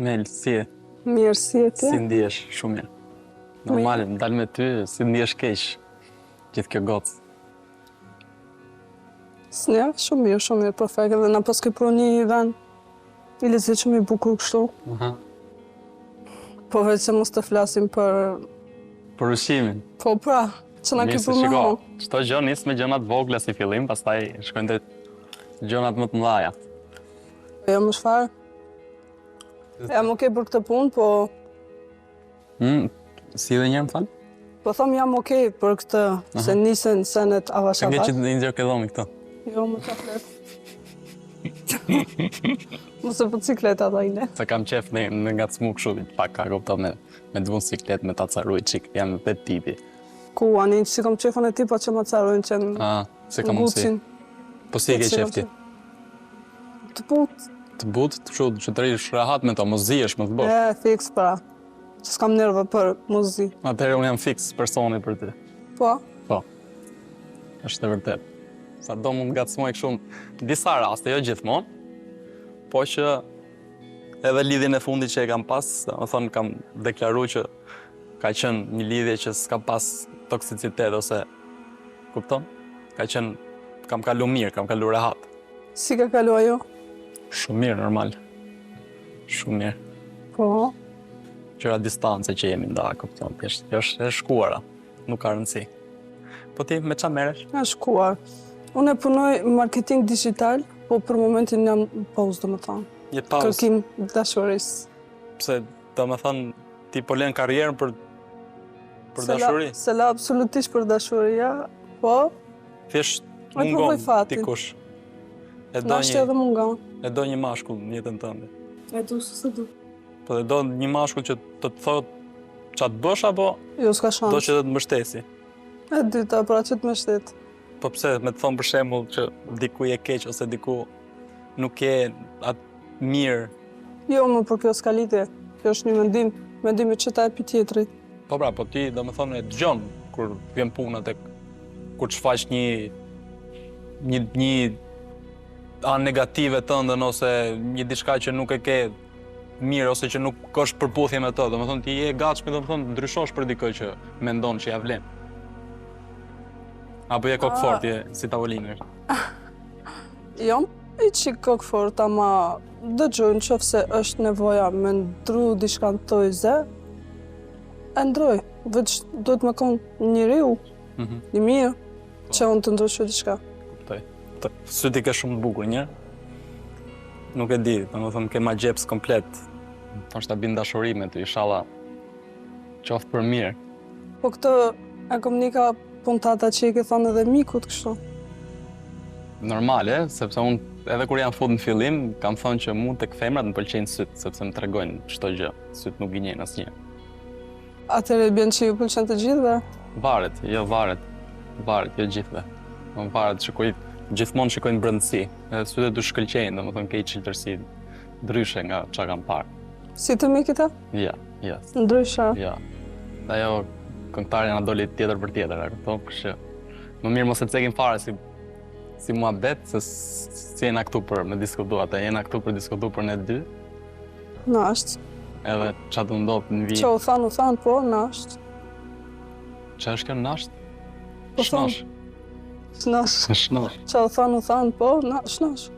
Mel, si e? Mirë, si e ti? Si ndihesh? Shumë mirë. Normale, më dalë me ty, si ndihesh keq. Gjithë kjo gocë. S'nja, shumë mirë, perfekt. Edhe na pas ke pro një vend i lezetshëm i bukur kështu. Po veç se mos të flasim për... Për ushqimin. Po pra, që na ke për më ho. Çdo gjë nis me gjërat vogla si fillim, pastaj shkojnë te gjërat më të mëdha. Jo më çfarë? Jam okay për këtë punë, po... Si dhe njërë më falë? Po thom jam okay për këtë, se nisen senet avash avash. Nga që të ndjerë ke dhomi këto? Jo, më qaflet. Mos e po cikleta ta ine. Se kam qef me nga të smu këshu, pak ka kopta me të vun ciklet, me ta caruj qik, jam dhe tipi. Ku, ani, si kam qefën e tipa që ma carujnë që në se kam mundësi. Po si e ke qef ti? Të but. Të but, të shu, që të rish rahat me to, mos zihesh, mos bosh. Fix pra. Që s'kam nerva për mos zi. Atëherë unë jam fix personi për ti. Po? Po. Është e vërtet. Sa do mund ngacmoj kështu në disa raste, jo gjithmonë, po që edhe lidhjen e fundit që e kam pas, më thonë kam deklaru që ka qenë një lidhje që s'ka pas toksicitet ose, kupton? Ka qenë, kam kalu mirë, kam kalu rehat. Si ka kalu ajo? Shumë mirë, normal. Shumë mirë. Po? Qëra distance që jemi nda, kupton? është e shkuara, nuk ka rëndësi. Po ti, me qa meresh? E shkuar. Unë e punoj marketing digital, po për momentin jam pauzë, do më thonë. Je pauzë? Kërkim dashurisë. Pse, do më thonë, ti po len karrierën për dashuri? Se la absolutisht për dashuria, po. Thjesht mungon dikush. Nashtë edhe mungon. E do një mashkull në jetën tënde. E du se du. Po dhe do një mashkull që të thot qa të bësh, apo jo, s'ka shansë. Do që të të mbështesi? E dyta, pra që të mbështet. Po pse, me të thonë për shembull që diku je keq ose diku nuk je atë mirë? Jo, më për kjo s'ka lidhje. Kjo është një mendimi që ta e pi tjetrit. Po pra, po ti do me thonë e dëgjon kur vjen puna tek kur të shfaq një anë negative tëndën ose një diçka që nuk e ke mirë ose që nuk është përputhje me të. Do me thonë ti je gatshëm, do me thonë ndryshosh për dikë që mendon që ja vlen. Apo je kokë fort, je si tavolinë? Jam i qik kokë fort, ama dëgjoj në qofë se është nevoja me ndru diçka në të ize, e ndroj. Veç do të me konë një riu, një mirë, që unë të ndryshoj diçka. Kuptoj. Syti ke shumë të bukur, një? Nuk e di, do me thëmë ke ma gjeps komplet. Thonë ta bin dashuri me të, inshallah qoftë për mirë. Po këtë e komunika puntata që i ke thonë edhe mikut kështu? Normale, sepse unë edhe kur jam fut në fillim, kam thonë që mund tek femrat më pëlqejnë sytë, sepse më tregojnë çdo gjë. Sytë nuk gënjejnë asnjë. Atëherë bën që ju pëlqen të gjithëve? Varet, jo gjithëve. Varet, gjithmonë shikojnë brendësi. Edhe sytë du shkëlqejnë, domethënë ke çeltërsi ndryshe nga çka kam parë. Si të mikita? Ja. Ndryshe? Ja. Ajo këngëtarja na doli tjetër për tjetër, e kupton? Kështu. Më mirë mos e cekim fare si muhabet, se si jena këtu për me diskutu, ata jena këtu për diskutu për ne dy. Nasht. Edhe qa të ndodhë në vijë. Qa u thanë, po, nasht. Qa është kjo nasht? Po thonë. Shnosh. Shnosh. Qa u thanë, po, shnosh.